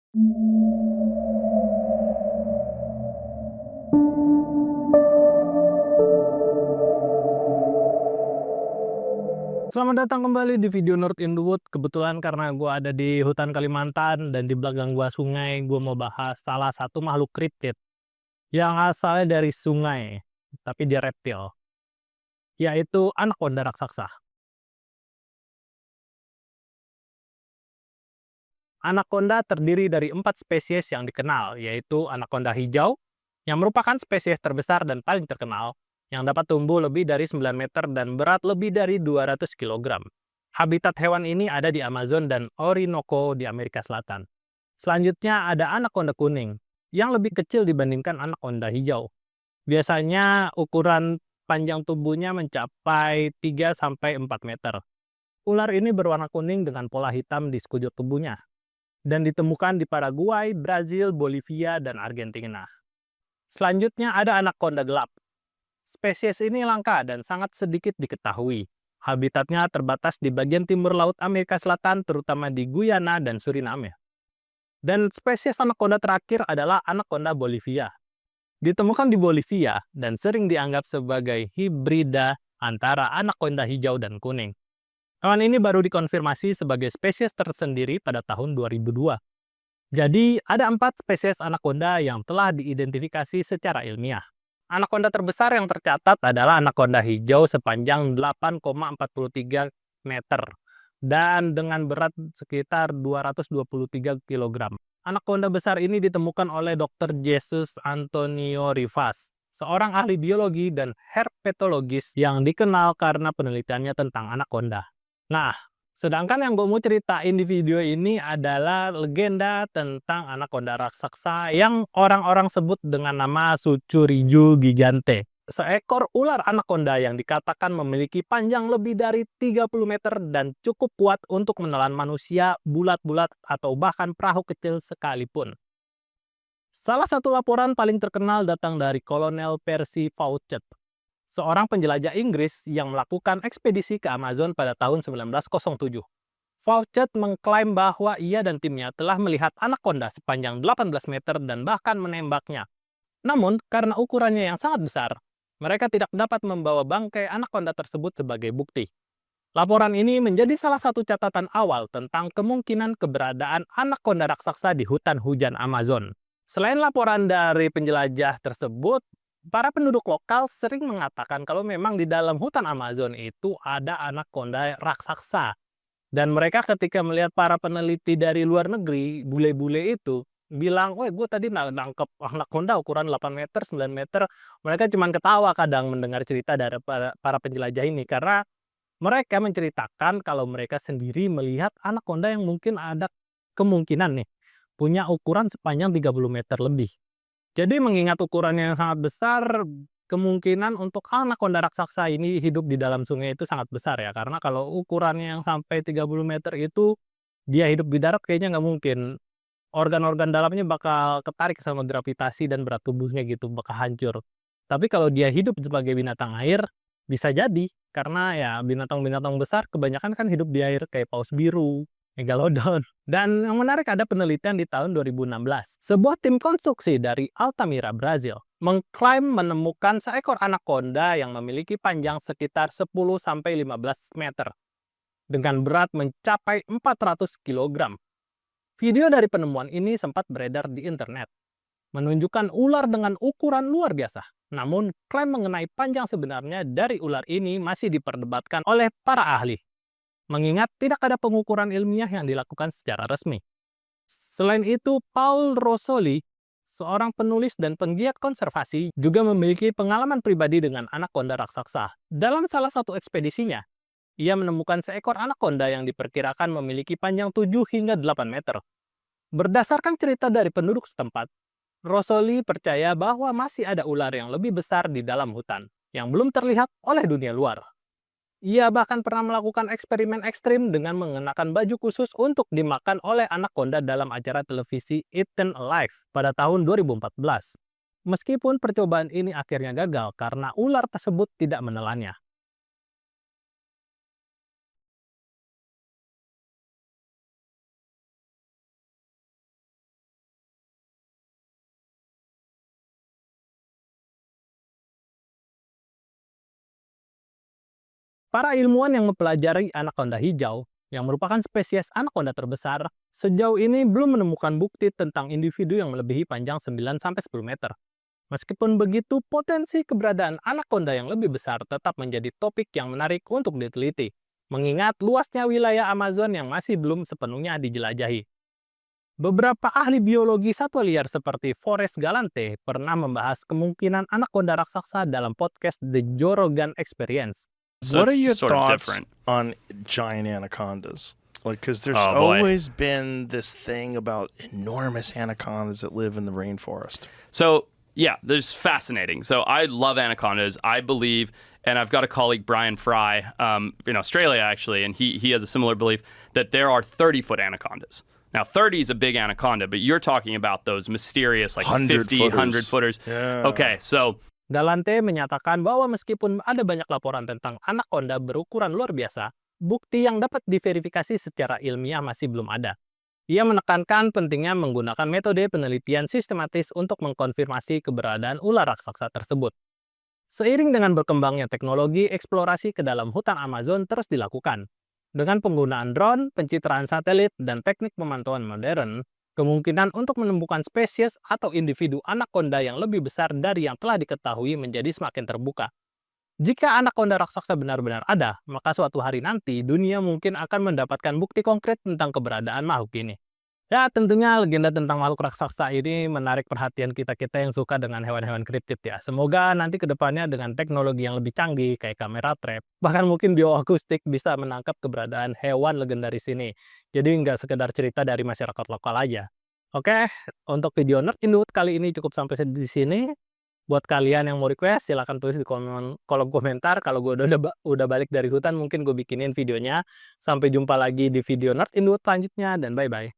Selamat datang kembali di video North in the Wood. Kebetulan karena gue ada di hutan Kalimantan dan di belakang gua sungai, gue mau bahas salah satu makhluk kriptid yang asalnya dari sungai, tapi dia reptil, yaitu anaconda raksasa. Anaconda terdiri dari 4 spesies yang dikenal, yaitu anaconda hijau, yang merupakan spesies terbesar dan paling terkenal, yang dapat tumbuh lebih dari 9 meter dan berat lebih dari 200 kilogram. Habitat hewan ini ada di Amazon dan Orinoco di Amerika Selatan. Selanjutnya ada anaconda kuning, yang lebih kecil dibandingkan anaconda hijau. Biasanya ukuran panjang tubuhnya mencapai 3-4 meter. Ular ini berwarna kuning dengan pola hitam di sekujur tubuhnya dan ditemukan di Paraguay, Brazil, Bolivia, dan Argentina. Selanjutnya ada anaconda gelap. Spesies ini langka dan sangat sedikit diketahui. Habitatnya terbatas di bagian timur laut Amerika Selatan, terutama di Guyana dan Suriname. Dan spesies anaconda terakhir adalah anaconda Bolivia. Ditemukan di Bolivia dan sering dianggap sebagai hibrida antara anaconda hijau dan kuning. Hewan ini baru dikonfirmasi sebagai spesies tersendiri pada tahun 2002. Jadi, ada 4 spesies anaconda yang telah diidentifikasi secara ilmiah. Anaconda terbesar yang tercatat adalah anaconda hijau sepanjang 8,43 meter dan dengan berat sekitar 223 kilogram. Anaconda besar ini ditemukan oleh Dr. Jesus Antonio Rivas, seorang ahli biologi dan herpetologis yang dikenal karena penelitiannya tentang anaconda. Nah, sedangkan yang gue mau ceritain di video ini adalah legenda tentang anaconda raksasa yang orang-orang sebut dengan nama Sucuriju gigante. Seekor ular anaconda yang dikatakan memiliki panjang lebih dari 30 meter dan cukup kuat untuk menelan manusia, bulat-bulat, atau bahkan perahu kecil sekalipun. Salah satu laporan paling terkenal datang dari Kolonel Percy Fawcett, seorang penjelajah Inggris yang melakukan ekspedisi ke Amazon pada tahun 1907. Fawcett mengklaim bahwa ia dan timnya telah melihat anaconda sepanjang 18 meter dan bahkan menembaknya. Namun, karena ukurannya yang sangat besar, mereka tidak dapat membawa bangkai anaconda tersebut sebagai bukti. Laporan ini menjadi salah satu catatan awal tentang kemungkinan keberadaan anaconda raksasa di hutan hujan Amazon. Selain laporan dari penjelajah tersebut, para penduduk lokal sering mengatakan kalau memang di dalam hutan Amazon itu ada anaconda raksasa. Dan mereka ketika melihat para peneliti dari luar negeri, bule-bule itu, bilang, "Wah, gue tadi nangkep anaconda ukuran 8 meter, 9 meter." Mereka cuma ketawa kadang mendengar cerita dari para penjelajah ini, karena mereka menceritakan kalau mereka sendiri melihat anaconda yang mungkin ada kemungkinan nih, punya ukuran sepanjang 30 meter lebih. Jadi mengingat ukurannya yang sangat besar, kemungkinan untuk anaconda raksasa ini hidup di dalam sungai itu sangat besar ya, karena kalau ukurannya yang sampai 30 meter itu, dia hidup di darat kayaknya nggak mungkin. Organ-organ dalamnya bakal ketarik sama gravitasi dan berat tubuhnya gitu, bakal hancur. Tapi kalau dia hidup sebagai binatang air, bisa jadi. Karena ya binatang-binatang besar kebanyakan kan hidup di air kayak paus biru, megalodon. Dan yang menarik ada penelitian di tahun 2016. Sebuah tim konstruksi dari Altamira, Brazil, mengklaim menemukan seekor anaconda yang memiliki panjang sekitar 10-15 meter dengan berat mencapai 400 kilogram. Video dari penemuan ini sempat beredar di internet, menunjukkan ular dengan ukuran luar biasa. Namun, klaim mengenai panjang sebenarnya dari ular ini masih diperdebatkan oleh para ahli, mengingat tidak ada pengukuran ilmiah yang dilakukan secara resmi. Selain itu, Paul Rosoli, seorang penulis dan penggiat konservasi, juga memiliki pengalaman pribadi dengan anaconda raksasa. Dalam salah satu ekspedisinya, ia menemukan seekor anaconda yang diperkirakan memiliki panjang 7 hingga 8 meter. Berdasarkan cerita dari penduduk setempat, Rosoli percaya bahwa masih ada ular yang lebih besar di dalam hutan, yang belum terlihat oleh dunia luar. Ia bahkan pernah melakukan eksperimen ekstrim dengan mengenakan baju khusus untuk dimakan oleh anaconda dalam acara televisi Eaten Alive pada tahun 2014. Meskipun percobaan ini akhirnya gagal karena ular tersebut tidak menelannya. Para ilmuwan yang mempelajari anaconda hijau, yang merupakan spesies anaconda terbesar, sejauh ini belum menemukan bukti tentang individu yang melebihi panjang 9-10 meter. Meskipun begitu, potensi keberadaan anaconda yang lebih besar tetap menjadi topik yang menarik untuk diteliti, mengingat luasnya wilayah Amazon yang masih belum sepenuhnya dijelajahi. Beberapa ahli biologi satwa liar seperti Forrest Galante pernah membahas kemungkinan anaconda raksasa dalam podcast The Joe Rogan Experience. So What are it's your sort of thoughts different. on giant anacondas? Like, because there's Oh, boy. always been this thing about enormous anacondas that live in the rainforest. So, yeah, there's fascinating. So I love anacondas. I believe, and I've got a colleague, Brian Fry, in Australia, actually, and he has a similar belief that there are 30-foot anacondas. Now, 30 is a big anaconda, but you're talking about those mysterious, like 50, 100-footers. Yeah. Okay, so Galante menyatakan bahwa meskipun ada banyak laporan tentang anaconda berukuran luar biasa, bukti yang dapat diverifikasi secara ilmiah masih belum ada. Ia menekankan pentingnya menggunakan metode penelitian sistematis untuk mengkonfirmasi keberadaan ular raksasa tersebut. Seiring dengan berkembangnya teknologi, eksplorasi ke dalam hutan Amazon terus dilakukan. Dengan penggunaan drone, pencitraan satelit, dan teknik pemantauan modern, kemungkinan untuk menemukan spesies atau individu anaconda yang lebih besar dari yang telah diketahui menjadi semakin terbuka. Jika anaconda raksasa benar-benar ada, maka suatu hari nanti dunia mungkin akan mendapatkan bukti konkret tentang keberadaan makhluk ini. Ya, tentunya legenda tentang makhluk raksasa ini menarik perhatian kita-kita yang suka dengan hewan-hewan kriptid ya. Semoga nanti ke depannya dengan teknologi yang lebih canggih kayak kamera trap, bahkan mungkin bioakustik bisa menangkap keberadaan hewan legendaris ini. Jadi nggak sekedar cerita dari masyarakat lokal aja. Oke, untuk video Nerd in the Wood kali ini cukup sampai di sini. Buat kalian yang mau request, silahkan tulis di kolom komentar. Kalau gue udah balik dari hutan, mungkin gue bikinin videonya. Sampai jumpa lagi di video Nerd in the Wood selanjutnya, dan bye-bye.